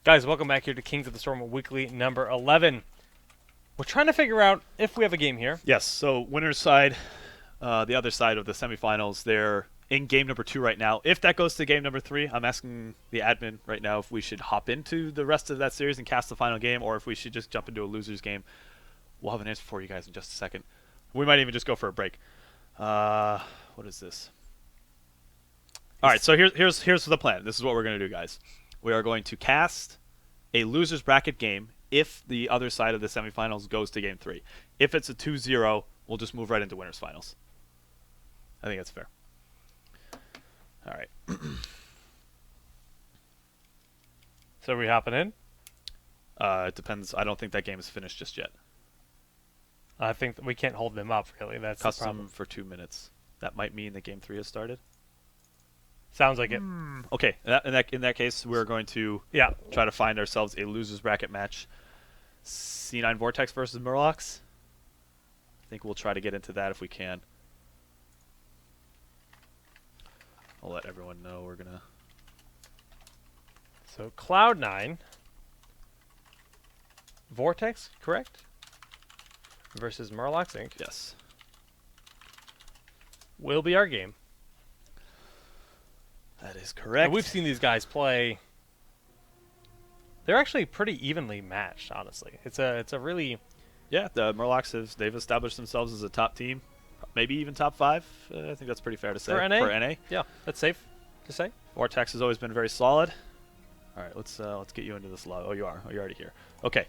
Guys, welcome back here to Kings of the Storm Weekly number 11. We're trying to figure out if we have a game here. Yes, so winner's side, the other side of the semifinals, they're in game number 2 right now. If that goes to game number 3, I'm asking the admin right now if we should hop into the rest of that series and cast the final game, or if we should just jump into a loser's game. We'll have an answer for you guys in just a second. We might even just go for a break. What is this? All right, so here's the plan. This is what we're going to do, guys. We are going to cast a loser's bracket game if the other side of the semifinals goes to game 3. If it's a 2-0, we'll just move right into winners finals. I think that's fair. All right. So are we hopping in? It depends. I don't think that game is finished just yet. I think that we can't hold them up, really. That's the problem. Custom for 2 minutes. That might mean that game 3 has started. Sounds like it. Okay. In that case, we're going to try to find ourselves a losers bracket match. C9 Vortex versus Murlocs. I think we'll try to get into that if we can. I'll let everyone know we're gonna. So Cloud9, Vortex, correct? Versus Murlocs Inc. Yes. Will be our game. That is correct. And we've seen these guys play. They're actually pretty evenly matched, honestly. It's a really. Yeah, the Murlocs they've established themselves as a top team, maybe even top 5. I think that's pretty fair to say for NA. For NA. Yeah, that's safe to say. Vortex has always been very solid. All right, let's get you into this log. Oh, you are. Oh, you're already here. Okay.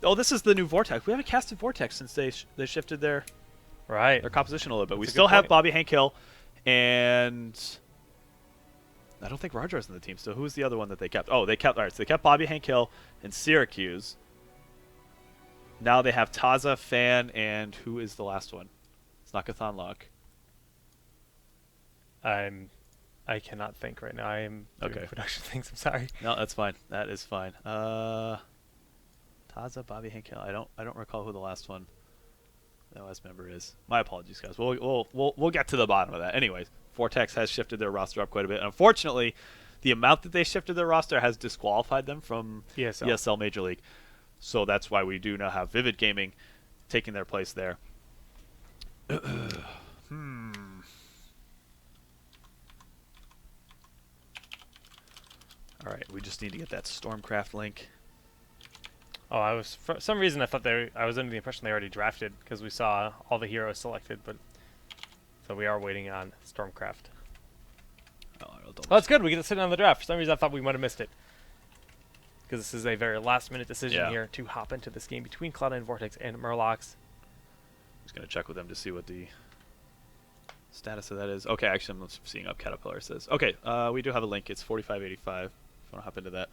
Oh, this is the new Vortex. We haven't casted Vortex since they shifted their composition a little bit. That's we a still good have point. Bobby Hank Hill, and I don't think Roger's in the team. So who's the other one that they kept? Oh, they kept. All right, so they kept Bobby Hank Hill and Syracuse. Now they have Taza, Fan, and who is the last one? It's not Cathan Lock. I cannot think right now. I am doing production things. I'm sorry. No, that's fine. That is fine. Taza, Bobby Hank Hill. I don't recall who the last one. The last member is. My apologies, guys. We'll get to the bottom of that. Anyways, Vortex has shifted their roster up quite a bit. And unfortunately, the amount that they shifted their roster has disqualified them from ESL Major League. So that's why we do now have Vivid Gaming taking their place there. All right, we just need to get that Stormcraft link. Oh, for some reason I thought I was under the impression they already drafted because we saw all the heroes selected, but so we are waiting on Stormcraft. Oh, that's good. We get to sit on the draft. For some reason I thought we might have missed it because this is a very last-minute decision here to hop into this game between Cloud9 Vortex and Murlocs. Just gonna check with them to see what the status of that is. Okay, actually I'm seeing up Caterpillar says. Okay, we do have a link. It's 4585. If you want to hop into that,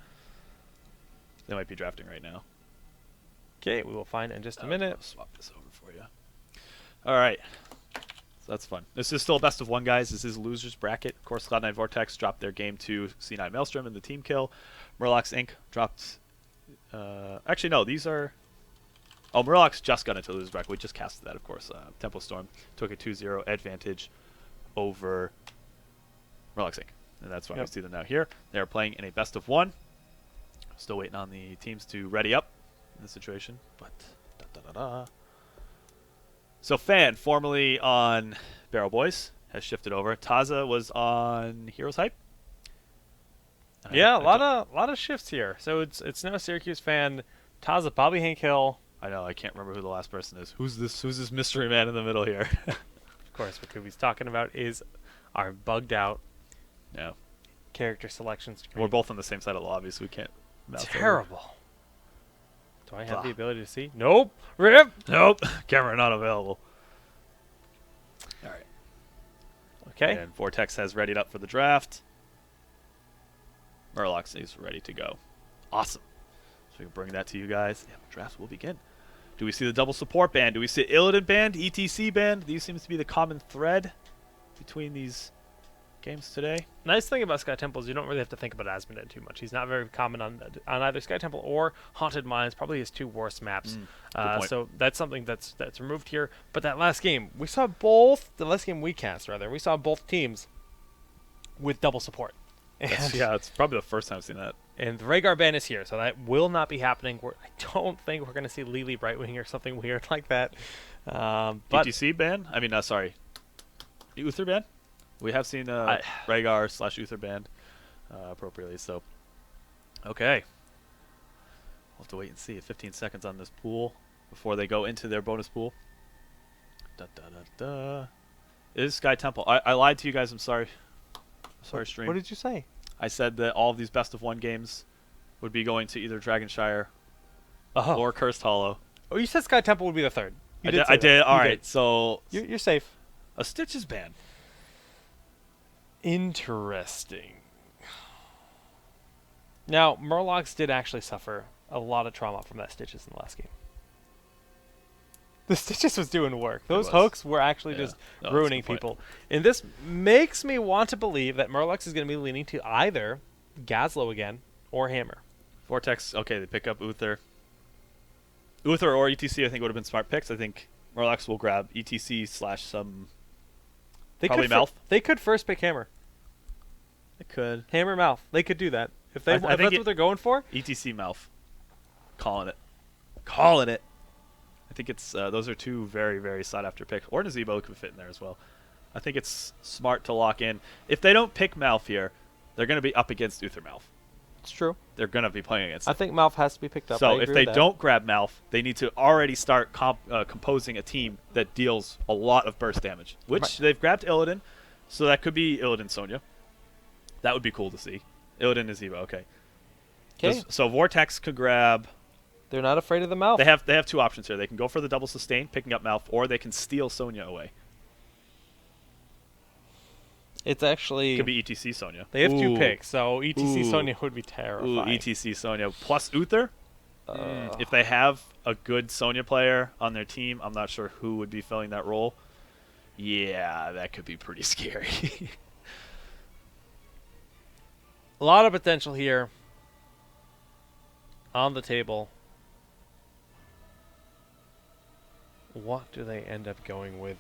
they might be drafting right now. Okay, we will find in just a minute. I'll swap this over for you. All right. So that's fun. This is still a best of 1, guys. This is losers bracket. Of course, Cloud9 Vortex dropped their game to C9 Maelstrom in the team kill. Murlocs Inc. dropped. Actually, no. These are. Oh, Murlocs just got into losers bracket. We just casted that, of course. Tempo Storm took a 2-0 advantage over Murlocs Inc. And that's why we see them now here. They are playing in a best of 1. Still waiting on the teams to ready up in the situation, but So Fan, formerly on Barrel Boys, has shifted over. Taza was on Heroes Hype. Yeah, a lot of shifts here. So it's now Syracuse Fan, Taza, Bobby Hank Hill. I know, I can't remember who the last person is. Who's this mystery man in the middle here? Of course, what Kubi's talking about is our bugged out character selection screen. We're both on the same side of the lobby, so we can't mouse terrible. Over. Do I have the ability to see? Nope. Rip. Nope. Camera not available. All right. Okay. And Vortex has readied up for the draft. Murlocs is ready to go. Awesome. So we can bring that to you guys. Yeah, the draft will begin. Do we see the double support band? Do we see Illidan band, ETC band? These seems to be the common thread between these games today. Nice thing about Sky Temple is you don't really have to think about Asmodee too much. He's not very common on either Sky Temple or Haunted Mines. Probably his 2 worst maps. So that's something that's removed here. But that last game, we saw the last game we cast, we saw both teams with double support. And Yeah, it's probably the first time I've seen that. And the Rhaegar ban is here, so that will not be happening. I don't think we're going to see Lily Brightwing or something weird like that. But ETC ban? I mean, sorry. Uther ban? We have seen Rhaegar / Uther banned appropriately, so. Okay. We'll have to wait and see. 15 seconds on this pool before they go into their bonus pool. Da, da, da, da. It is Sky Temple. I lied to you guys. I'm sorry. Sorry, stream. What did you say? I said that all of these best of 1 games would be going to either Dragonshire or Cursed Hollow. Oh, you said Sky Temple would be the third. I did. All right, so you're safe. A Stitch is banned. Interesting. Now, Murlocs did actually suffer a lot of trauma from that Stitches in the last game. The Stitches was doing work. Those hooks were actually just ruining people. And this makes me want to believe that Murlocs is going to be leaning to either Gazlo again or Hammer. Vortex, okay, they pick up Uther. Uther or ETC I think would have been smart picks. I think Murlocs will grab ETC / some probably Mouth. They could first pick Hammer. They could. Hammer Mouth. They could do that. If that's what they're going for. ETC Mouth. Calling it. Calling it. I think it's those are 2 very, very sought-after picks. Or Nazebo could fit in there as well. I think it's smart to lock in. If they don't pick Mouth here, they're going to be up against Uther Mouth. It's true. They're going to be playing against I think Mouth has to be picked up. So if they don't grab Mouth, they need to already start composing a team that deals a lot of burst damage, which they've grabbed Illidan, so that could be Illidan Sonya. That would be cool to see. Illidan Nazebo, okay. So Vortex could grab... They're not afraid of the Mouth. They have 2 options here. They can go for the double sustain, picking up Mouth, or they can steal Sonya away. It's actually... Could be ETC Sonya. They have 2 picks, so ETC Sonya would be terrifying. ETC Sonya plus Uther. If they have a good Sonya player on their team, I'm not sure who would be filling that role. Yeah, that could be pretty scary. A lot of potential here on the table. What do they end up going with?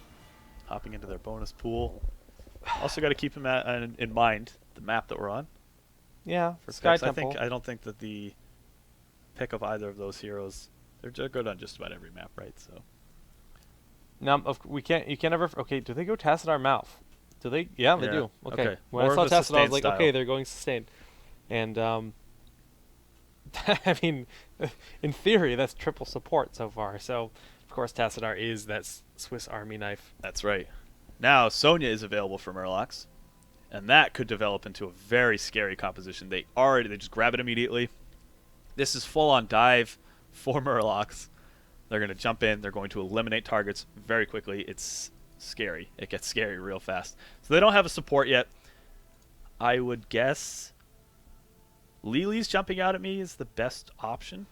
Hopping into their bonus pool. Also got to keep in mind the map that we're on. Yeah, for Sky picks. Temple. I don't think that the pick of either of those heroes, they're good on just about every map, right? So. Now we can't. You can't ever. Okay, do they go Tassadar Mouth? Do they? Yeah, they do. Okay. When I saw Tassadar, I was like, okay, they're going sustained. And I mean, in theory, that's triple support so far. So, of course, Tassadar is that Swiss Army knife. That's right. Now, Sonya is available for Murlocs, and that could develop into a very scary composition. They just grab it immediately. This is full-on dive for Murlocs. They're going to jump in. They're going to eliminate targets very quickly. It's scary. It gets scary real fast. So they don't have a support yet. I would guess Lily's jumping out at me is the best option.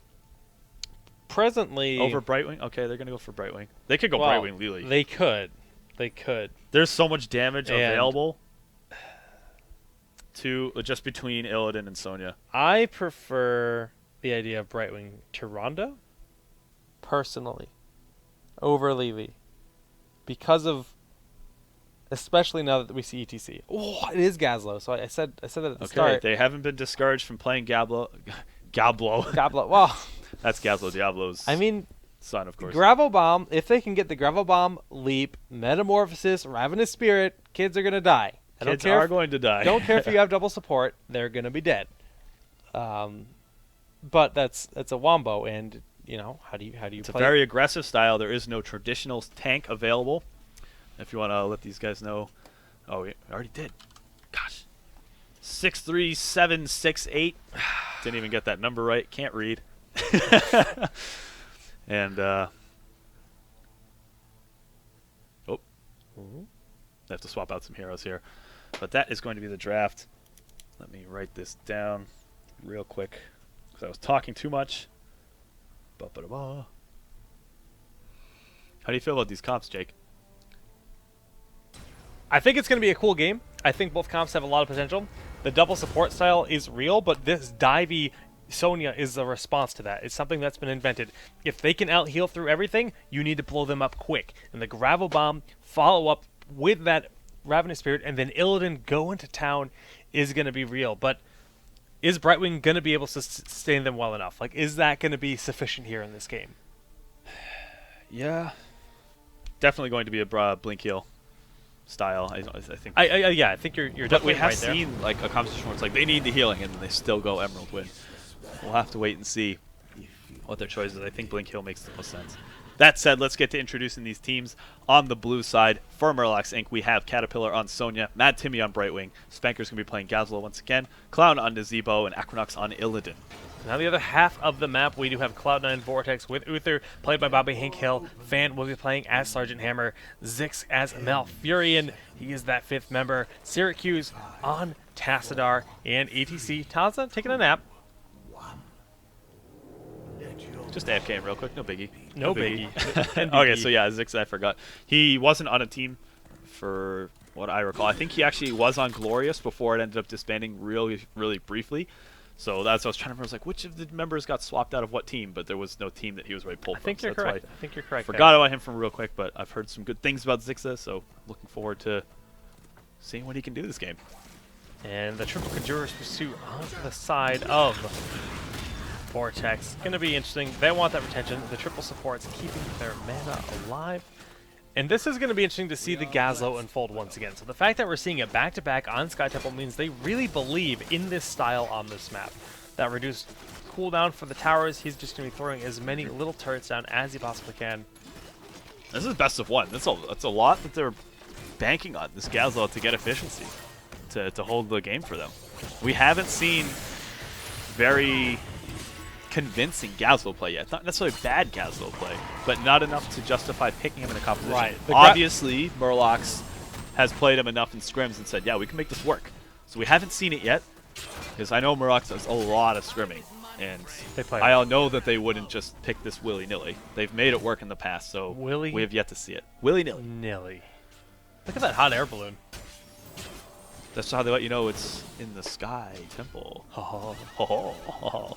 Presently... Over Brightwing? Okay, they're going to go for Brightwing. They could go Brightwing Lily. They could. They could. There's so much damage available to just between Illidan and Sonya. I prefer the idea of Brightwing Tyrande, personally, over Lily. Because of... Especially now that we see ETC. Oh, it is Gazlo. So I said that at the start. Okay, they haven't been discouraged from playing Gablo. Gablo. Well, that's Gazlo Diablo's son, of course. Gravel Bomb, if they can get the Gravel Bomb, Leap, Metamorphosis, Ravenous Spirit, kids are going to die. Kids are going to die. Don't care if you have double support. They're going to be dead. But that's a wombo, and, you know, how do you play? It's a very aggressive style. There is no traditional tank available. If you want to let these guys know. Oh, we already did. Gosh. 63768. Didn't even get that number right. Can't read. And, I have to swap out some heroes here. But that is going to be the draft. Let me write this down real quick because I was talking too much. Ba-ba-da-ba. How do you feel about these comps, Jake? I think it's going to be a cool game. I think both comps have a lot of potential. The double support style is real, but this divey Sonya is a response to that. It's something that's been invented. If they can out-heal through everything, you need to blow them up quick. And the Gravel Bomb follow-up with that Ravenous Spirit and then Illidan go into town is going to be real. But is Brightwing going to be able to sustain them well enough? Like, is that going to be sufficient here in this game? Yeah. Definitely going to be a blink heal style. I think. Yeah, I think you're but definitely we have right there. seen like a conversation where it's like they need the healing and they still go Emerald win. We'll have to wait and see what their choice is. I think blink heal makes the most sense. That said, let's get to introducing these teams. On the blue side, for Murlocs Inc., we have Caterpillar on Sonya, Mad Timmy on Brightwing, Spanker's going to be playing Gazlo once again, Clown on Nazebo, and Equinox on Illidan. Now the other half of the map, we do have Cloud9 Vortex with Uther, played by Bobby Hank Hill. Fan will be playing as Sergeant Hammer. Zix as Malfurion. He is that 5th member. Syracuse on Tassadar. And ETC Taza taking a nap. Just AFK real quick, no biggie. No biggie. Okay, so yeah, Zix, I forgot. He wasn't on a team for what I recall. I think he actually was on Glorious before it ended up disbanding really, really briefly. So that's what I was trying to remember. I was like, which of the members got swapped out of what team? But there was no team that he was really pulled from. I think you're correct. I think you're correct. Forgot about him from real quick, but I've heard some good things about Zixa, so looking forward to seeing what he can do this game. And the Triple Conjurer's Pursuit on the side of Vortex. Going to be interesting. They want that retention. The triple supports keeping their mana alive. And this is going to be interesting to see the Gazlo unfold once again. So the fact that we're seeing it back-to-back on Sky Temple means they really believe in this style on this map. That reduced cooldown for the towers. He's just going to be throwing as many little turrets down as he possibly can. This is best of one. That's a lot that they're banking on, this Gazlo, to get efficiency, to hold the game for them. We haven't seen very convincing Gazlo play yet. Not necessarily bad Gazlo play, but not enough to justify picking him in a competition. Right. Obviously, Murlocs has played him enough in scrims and said, yeah, we can make this work. So we haven't seen it yet, because I know Murlocs does a lot of scrimming, and I know that they wouldn't just pick this willy-nilly. They've made it work in the past, so we have yet to see it. Willy-nilly. Nilly. Look at that hot air balloon. That's how they let you know it's in the Sky Temple. Oh.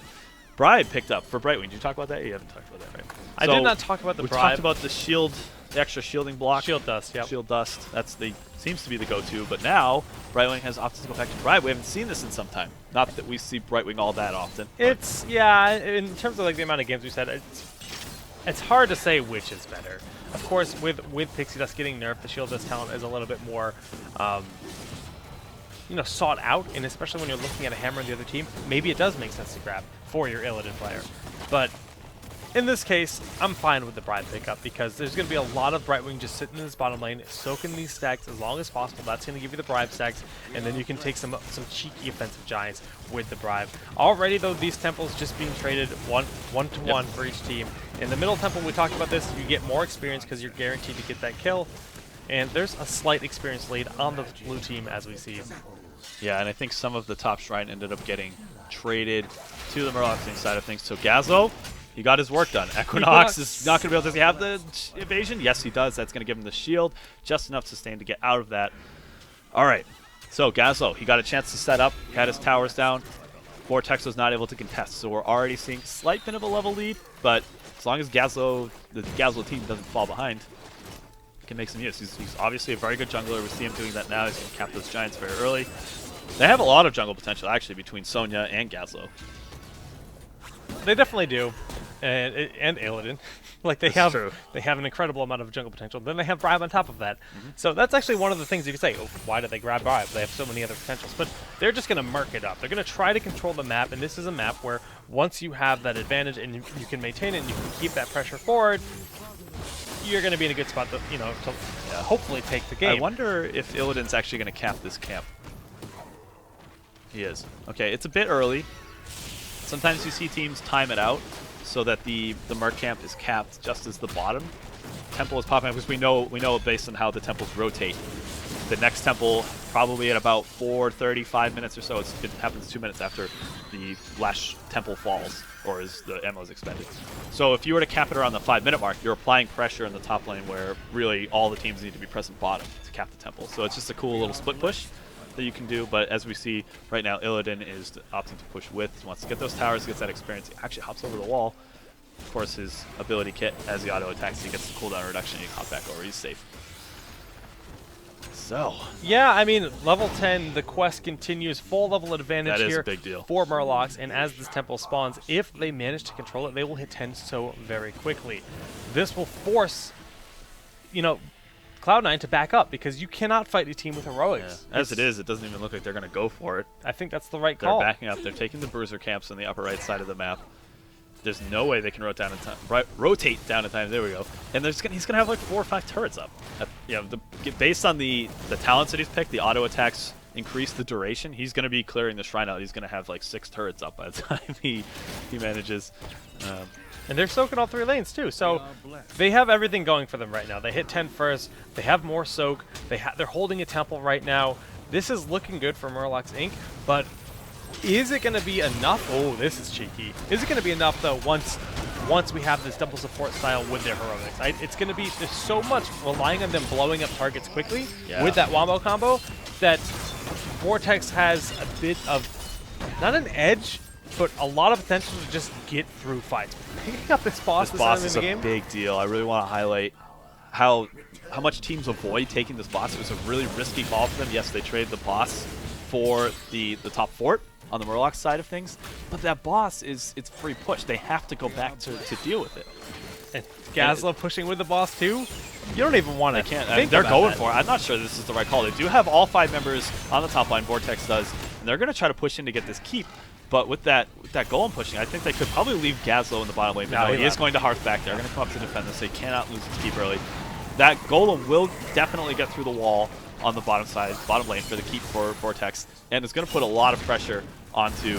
Bribe picked up for Brightwing. Did you talk about that? You haven't talked about that, right? I did not talk about the Bribe. We talked about the shield, the extra shielding block. Shield dust, yep. Shield dust. That's seems to be the go-to. But now Brightwing has opted to go back to Bribe. We haven't seen this in some time. Not that we see Brightwing all that often. It's yeah. In terms of like the amount of games we said, it's hard to say which is better. Of course, with Pixie Dust getting nerfed, the shield dust talent is a little bit more. Sought out, and especially when you're looking at a hammer on the other team, maybe it does make sense to grab for your Illidan player. But in this case, I'm fine with the Bribe pickup because there's going to be a lot of Brightwing just sitting in this bottom lane, soaking these stacks as long as possible. That's going to give you the Bribe stacks, and then you can take some cheeky offensive giants with the Bribe. Already, though, these temples just being traded one-to-one for each team. In the middle temple, we talked about this, you get more experience because you're guaranteed to get that kill. And there's a slight experience lead on the blue team as we see. Yeah, and I think some of the top shrine ended up getting traded to the Murlocs side of things. So Gazlo, he got his work done. Equinox is not going to be able to. Does he have the evasion? Yes, he does. That's going to give him the shield. Just enough sustain to get out of that. All right. So Gazlo, he got a chance to set up. He had his towers down. Vortex was not able to contest. So we're already seeing a slight bit of a level lead. But as long as the Gazlo team doesn't fall behind, can make some use. He's obviously a very good jungler. We see him doing that now. He's going to cap those giants very early. They have a lot of jungle potential, actually, between Sonya and Gazlo. They definitely do. And Illidan. Like, they have an incredible amount of jungle potential. Then they have Bribe on top of that. So that's actually one of the things you can say, oh, why did they grab Bribe? They have so many other potentials. But they're just going to murk it up. They're going to try to control the map, and this is a map where once you have that advantage and you can maintain it and you can keep that pressure forward, you're going to be in a good spot to, hopefully take the game. I wonder if Illidan's actually going to cap this camp. He is. Okay, it's a bit early. Sometimes you see teams time it out so that the Merc camp is capped just as the bottom temple is popping up, because we know based on how the temples rotate. The next temple probably at about 4:35 minutes or so. It happens 2 minutes after the last temple falls, or as the ammo is expended. So if you were to cap it around the 5-minute mark, you're applying pressure in the top lane where really all the teams need to be present bottom to cap the temple. So it's just a cool little split push that you can do. But as we see right now, Illidan is opting to push width. He wants to get those towers, gets that experience. He actually hops over the wall. Of course, his ability kit, as he auto attacks, he gets the cooldown reduction. He can hop back over. He's safe. so. Yeah, I mean, level 10, the quest continues, full level advantage That is here a big deal. for Murlocs, and as this temple spawns, if they manage to control it, they will hit 10 so very quickly. This will force, you know, Cloud9 to back up, because you cannot fight a team with heroics. Yeah. As it is, it doesn't even look like they're going to go for it. I think that's the right They're call. backing up. They're taking the bruiser camps on the upper right side of the map. There's no way they can rotate down in time. There we go. And he's gonna have like 4 or 5 turrets up. Based on the talents that he's picked, the auto attacks increase the duration. He's gonna be clearing the shrine out. He's gonna have like 6 turrets up by the time he manages. And they're soaking all 3 lanes too, so they have everything going for them right now. They hit 10 first. They have more soak. They're holding a temple right now. This is looking good for Murlocs Inc. But is it going to be enough? Oh, this is cheeky. Is it going to be enough, though, once we have this double support style with their heroics? It's going to be, there's so much relying on them blowing up targets quickly with that wombo combo that Vortex has a bit of, not an edge, but a lot of potential to just get through fights. Picking up this boss This boss in is the a game, big deal. I really want to highlight how much teams avoid taking this boss. It was a really risky call for them. Yes, they traded the boss for the top fort on the Murloc side of things, but that boss it's free push. They have to go back to deal with it. and Gazla pushing with the boss too. You don't even want to. They can't. I mean, they're going for it. I'm not sure this is the right call. They do have all 5 members on the top line. Vortex does, and they're going to try to push in to get this keep. But with that golem pushing, I think they could probably leave Gazlo in the bottom lane. But no, he is going to Hearth back there. They're going to come up to defend this. They cannot lose this keep early. That golem will definitely get through the wall on the bottom lane for the keep for Vortex, and it's going to put a lot of pressure onto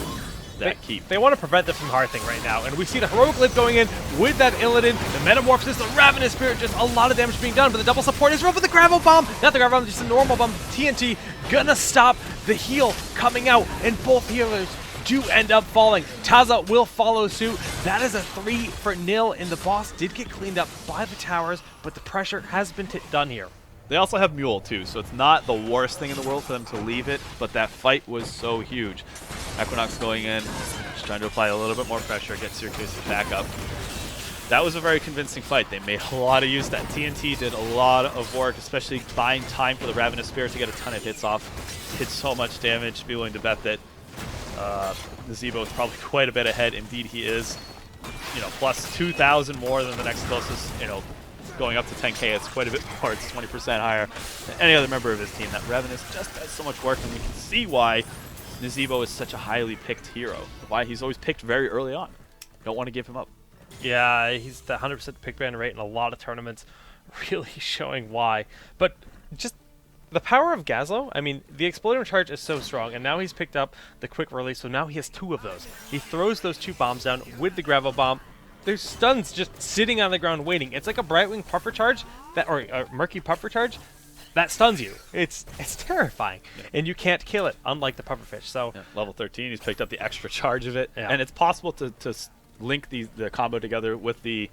that keep. They want to prevent them from hearthing right now, and we see the heroic lift going in with that Illidan, the Metamorphosis, the Ravenous Spirit, just a lot of damage being done, but the double support is rolled with the Gravel Bomb. Not the Gravel Bomb, just a normal bomb. TNT gonna stop the heal coming out, and both healers do end up falling. Taza will follow suit. That is a 3-0, and the boss did get cleaned up by the towers, but the pressure has been done here. They also have Mule too, so it's not the worst thing in the world for them to leave it, but that fight was so huge. Equinox going in, just trying to apply a little bit more pressure, get Syracuse back up. That was a very convincing fight. They made a lot of use of that. TNT did a lot of work, especially buying time for the Ravenous Spirit to get a ton of hits off. Did so much damage. Be willing to bet that Nazebo is probably quite a bit ahead. Indeed, he is. You know, plus 2,000 more than the next closest. You know, going up to 10K, it's quite a bit more. It's 20% higher than any other member of his team. That Ravenous just does so much work, and we can see why Nazebo is such a highly picked hero. Why he's always picked very early on. Don't want to give him up. Yeah, he's the 100% pick ban rate in a lot of tournaments, really showing why. But just the power of Gazlo, I mean, the Exploding Charge is so strong, and now he's picked up the quick release, so now he has 2 of those. He throws those 2 bombs down with the Gravel Bomb. There's stuns just sitting on the ground waiting. It's like a Brightwing Puffer Charge, or a Murky Puffer Charge, that stuns you. It's terrifying, and you can't kill it, unlike the Pufferfish. So level 13, he's picked up the extra charge of it, and it's possible to link the combo together with the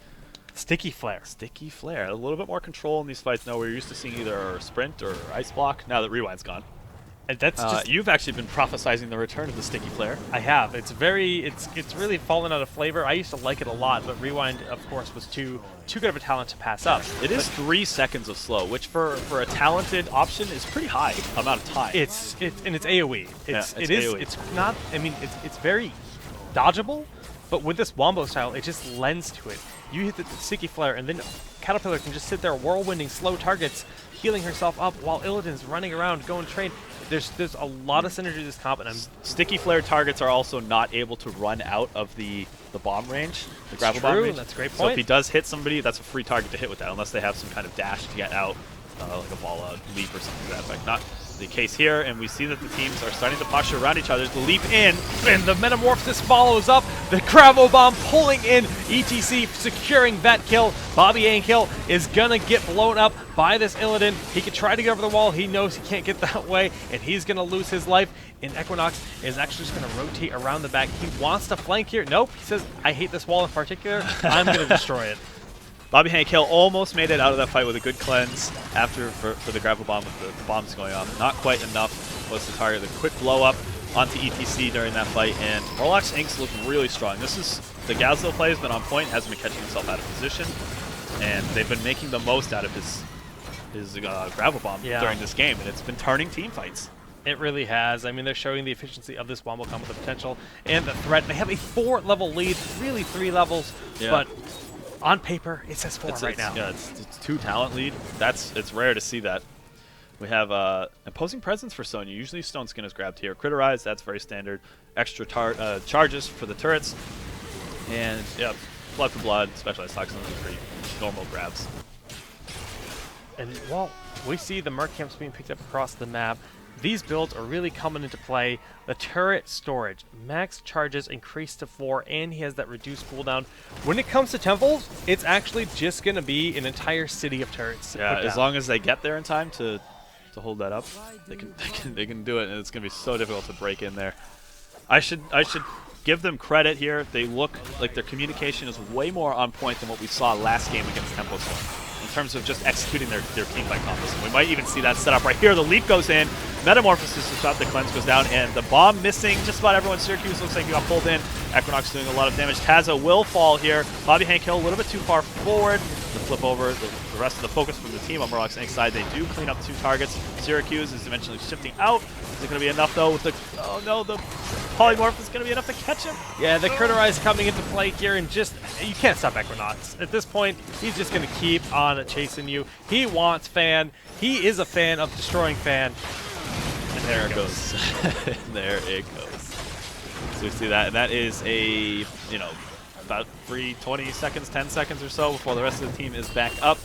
Sticky Flare. Sticky Flare. A little bit more control in these fights now. We're used to seeing either Sprint or Ice Block. Now that Rewind's gone. And that's just, you've actually been prophesizing the return of the Sticky Flare. I have. It's really fallen out of flavor. I used to like it a lot, but Rewind, of course, was too good of a talent to pass up. It is 3 seconds of slow, which for a talented option is pretty high amount of time. It's AoE. It's AoE. It's not. I mean, it's very dodgeable, but with this Wombo style, it just lends to it. You hit the Sticky Flare, and then Caterpillar can just sit there whirlwinding slow targets, healing herself up while Illidan's running around, going train. There's a lot of synergy to this comp, and Sticky Flare targets are also not able to run out of the bomb range, the gravel bomb range. That's a great point. So if he does hit somebody, that's a free target to hit with that, unless they have some kind of dash to get out, like a ball leap or something to that effect. Not the case here, and we see that the teams are starting to posture around each other. The leap in, and the Metamorphosis follows up. The Gravel Bomb pulling in, ETC securing that kill. Bobby Ankill is gonna get blown up by this Illidan. He can try to get over the wall. He knows he can't get that way, and he's gonna lose his life. And Equinox is actually just gonna rotate around the back. He wants to flank here. Nope, he says, I hate this wall in particular. I'm gonna destroy it. Bobby Hankill almost made it out of that fight with a good cleanse after for the Gravel Bomb with the bombs going off. Not quite enough was to target the quick blow up onto ETC during that fight, and Murlocs Inc.'s looking really strong. This is the Gazlo play has been on point, hasn't been catching himself out of position, and they've been making the most out of his his gravel bomb during this game, and it's been turning team fights. It really has. I mean, they're showing the efficiency of this wombo combo, the potential, and the threat. They have a 4-level lead, really 3 levels, but on paper, it says 4 right now. Yeah, it's 2 talent lead. It's rare to see that. We have Imposing Presence for Sonya. Usually Stone Skin is grabbed here. Criterize, that's very standard. Extra charges for the turrets. And, yeah, Blood for Blood, Specialized Toxin, those are pretty normal grabs. And while we see the Merc camps being picked up across the map, these builds are really coming into play. The turret storage, max charges increased to 4, and he has that reduced cooldown. When it comes to temples, it's actually just going to be an entire city of turrets. Yeah, as long as they get there in time to hold that up, they can do it, and it's going to be so difficult to break in there. I should give them credit here. They look like their communication is way more on point than what we saw last game against Tempo Storm in terms of just executing their team fight combos. And we might even see that set up right here. The leap goes in, Metamorphosis is shot, the cleanse goes down, and the bomb missing. Just about everyone. Syracuse looks like he got pulled in. Equinox doing a lot of damage. Taza will fall here. Bobby Hank Hill a little bit too far forward. The flip over, the rest of the focus from the team on Murlocs Inc. side. They do clean up 2 targets. Syracuse is eventually shifting out. Is it going to be enough though? With the the polymorph is going to be enough to catch him. Yeah, the Criterize coming into play here, and just you can't stop Equinox. At this point, he's just going to keep on chasing you. He wants Fan. He is a fan of destroying Fan. And there it goes. There it goes. So we see that, and that is a about 20 seconds, 10 seconds or so before the rest of the team is back up.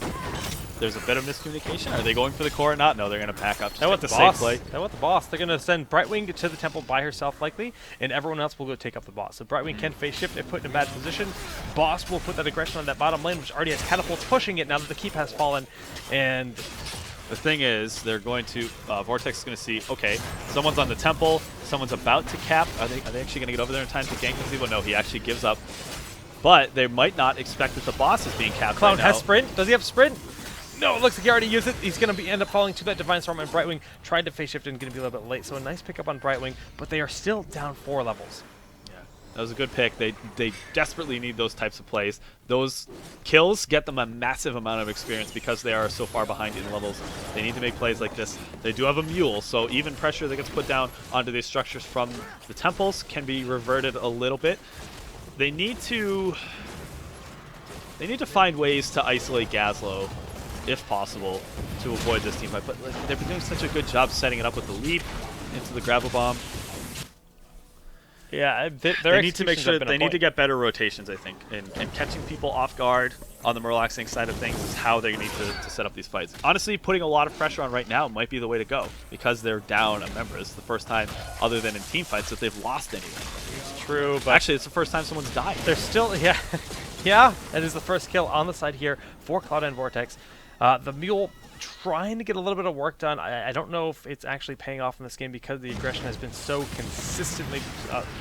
There's a bit of miscommunication. Are they going for the core or not? No, they're going to pack up. They want the boss. They want the boss. They're going to send Brightwing to the temple by herself, likely, and everyone else will go take up the boss. So Brightwing can face shift and put in a bad position. Boss will put that aggression on that bottom lane, which already has catapults pushing it now that the keep has fallen. And the thing is, they're going to Vortex is going to see, okay, someone's on the temple, someone's about to cap. Are they actually going to get over there in time to gank the Zebo? No, he actually gives up. But they might not expect that the boss is being capped. Cloud has sprint. Does he have sprint? No, it looks like he already used it. He's going to end up falling to that Divine Storm, and Brightwing tried to phase shift and going to be a little bit late. So a nice pickup on Brightwing, but they are still down 4 levels. Yeah, that was a good pick. They desperately need those types of plays. Those kills get them a massive amount of experience because they are so far behind in levels. They need to make plays like this. They do have a mule, so even pressure that gets put down onto these structures from the temples can be reverted a little bit. They need to find ways to isolate Gazlo, if possible, to avoid this team fight. But they've been doing such a good job setting it up with the leap into the gravel bomb. Yeah, they need to make sure they need to get better rotations, I think, and catching people off guard on the Murlocs Inc. side of things is how they need to set up these fights. Honestly, putting a lot of pressure on right now might be the way to go because they're down a member. It's the first time, other than in team fights, that they've lost anyone. It's true, but actually, it's the first time someone's died. They're still, yeah, that is the first kill on the side here for Cloud9 Vortex. The Mule trying to get a little bit of work done. I don't know if it's actually paying off in this game because the aggression has been so consistently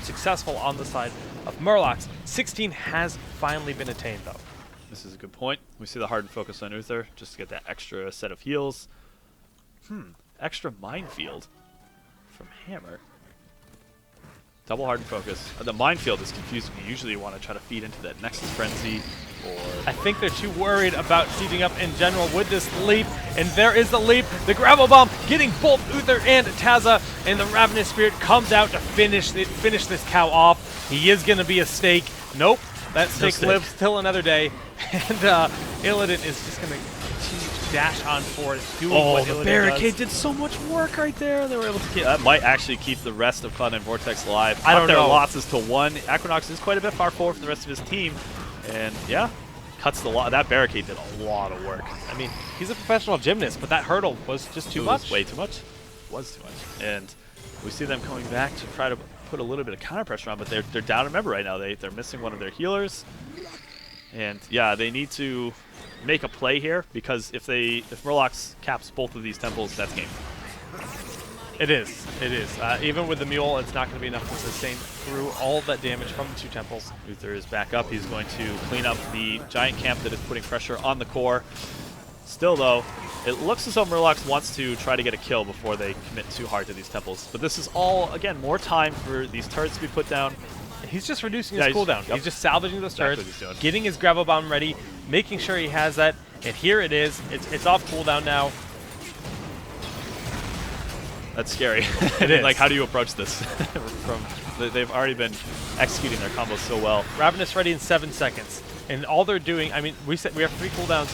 successful on the side of Murlocs. 16 has finally been attained, though. This is a good point. We see the hardened focus on Uther just to get that extra set of heals. Extra minefield from Hammer. Double hardened focus. The minefield is confusing me. Usually you want to try to feed into that Nexus Frenzy, or I think they're too worried about sieging up in general with this leap, and there is the leap. The gravel bomb getting both Uther and Taza, and the Ravenous Spirit comes out to finish this cow off. He is going to be a stake. Nope, that stake lives till another day, and Illidan is just going to continue to dash on forward, doing what Illidan the barricade does. did so much work right there. They were able to keep, that might actually keep the rest of Cloud9 Vortex alive. I don't know. Their losses to 1. Equinox is quite a bit far forward from the rest of his team. And yeah, cuts the lot. That barricade did a lot of work. I mean, he's a professional gymnast, but that hurdle was just too much. Was way too much. Was too much. And we see them coming back to try to put a little bit of counter pressure on, but they're down a member right now. They're missing one of their healers. And yeah, they need to make a play here because if Murlocs caps both of these temples, that's game. It is. It is. Even with the Mule, it's not going to be enough to sustain through all that damage from the 2 temples. Uther is back up. He's going to clean up the giant camp that is putting pressure on the core. Still, though, it looks as though Murlocs wants to try to get a kill before they commit too hard to these temples. But this is all, again, more time for these turrets to be put down. He's just reducing his cooldown. Yep. He's just salvaging those Exactly turrets, getting his gravel bomb ready, making sure he has that, And here it is. It's off cooldown now. That's scary. It is. Like, how do you approach this? They've already been executing their combos so well. Ravenous ready in 7 seconds. And all they're doing, I mean, we said we have 3 cooldowns,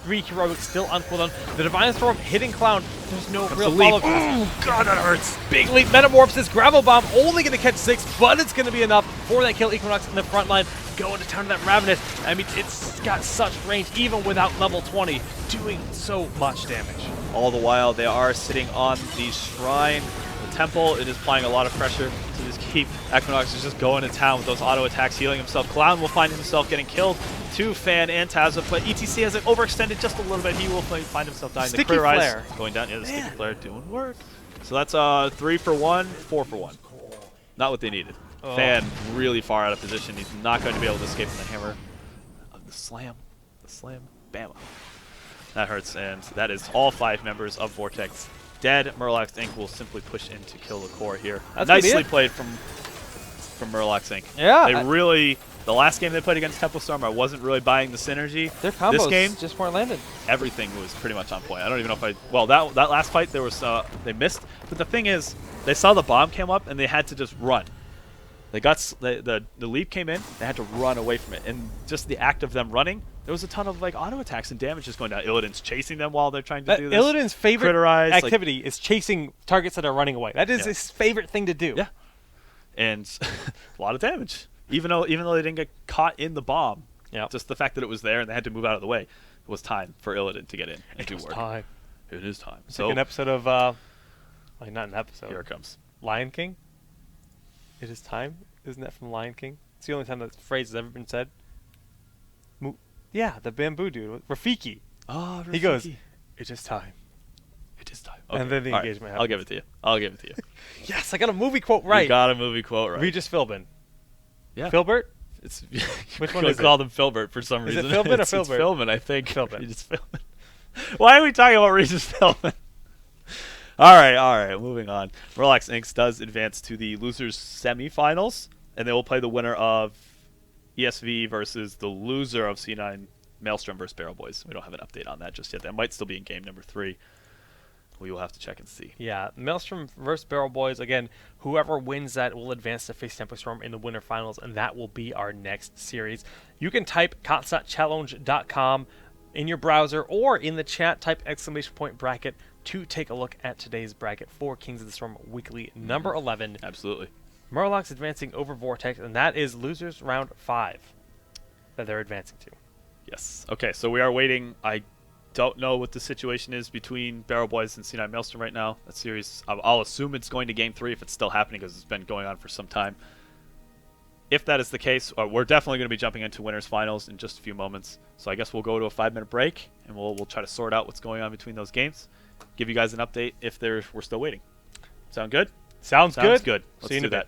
3 heroics still on cooldown. The Divine Storm hitting Cloud. There's no real follow. Oh, God, that hurts. Big leap, Metamorphosis, Gravel Bomb, only going to catch 6, but it's going to be enough for that kill. Equinox in the front line, going to town to that Ravenous. I mean, it's got such range, even without level 20, doing so much damage. All the while, they are sitting on the shrine. The temple, it is applying a lot of pressure to just keep Equinox is just going to town with those auto attacks, healing himself. Cloud will find himself getting killed to Fan and Tazza, but ETC has it overextended just a little bit. He will find himself dying. Sticky the clear flare. Eyes going down. Yeah, the sticky flare doing work. So that's 3 for 1, 4 for 1. Not what they needed. Oh. Fan really far out of position. He's not going to be able to escape from the hammer. The slam. Bam. That hurts, and that is all 5 members of Vortex dead. Murlocs Inc. will simply push in to kill the core here. That's Nicely played from Murlocs Inc. Yeah. They really, the last game they played against Temple Storm, I wasn't really buying the synergy. Their combos this game, just weren't landed. everything was pretty much on point. I don't even know if well, that last fight, there was they missed. But the thing is, they saw the bomb came up, and they had to just run. They got the leap came in, they had to run away from it. And just the act of them running, there was a ton of like auto attacks and damage just going down. Illidan's chasing them while they're trying to do this. Illidan's favorite Critterize, activity is chasing targets that are running away. That is his favorite thing to do. Yeah. And a lot of damage. Even though they didn't get caught in the bomb. Yeah. Just the fact that it was there and they had to move out of the way. It was time for Illidan to get in and do work. Time. It is time. It's So like an episode of like not an episode. here it comes. Lion King. It is time. Isn't that from Lion King? It's the only time that phrase has ever been said. Yeah, the bamboo dude, Rafiki. Oh, Rafiki. He goes, "It is time." It is time. And then the All right. engagement I'll give it to you. I'll give it to you. Yes, I got a movie quote right. You got a movie quote right. Regis Philbin. Yeah. Filbert? It's Which one we is it? call them Filbert for some Is it reason. Philbin or It's Filbert? Philbin, I think. Philbin. Regis Philbin. Why are we talking about Regis Philbin? All right, moving on. Murlocs Inc. does advance to the losers semifinals, and they will play the winner of ESV versus the loser of C9 Maelstrom versus Barrel Boys. We don't have an update on that just yet. That might still be in game number 3. We will have to check and see. Yeah, Maelstrom versus Barrel Boys. Again, whoever wins that will advance to face Temple Storm in the winter finals, and that will be our next series. You can type KotS.challenge.com in your browser or in the chat, type !bracket to take a look at today's bracket for Kings of the Storm Weekly number 11. Absolutely. Murlocs advancing over Vortex, and that is losers round 5 that they're advancing to. Yes. Okay, so we are waiting. I don't know what the situation is between Barrel Boys and C9 Maelstrom right now. That series, I'll assume it's going to game 3 if it's still happening because it's been going on for some time. If that is the case, we're definitely going to be jumping into winners finals in just a few moments. So I guess we'll go to a 5-minute break, and we'll try to sort out what's going on between those games. Give you guys an update if we're still waiting. Sound good? Sounds good. Good. Let's See you in do a bit. that.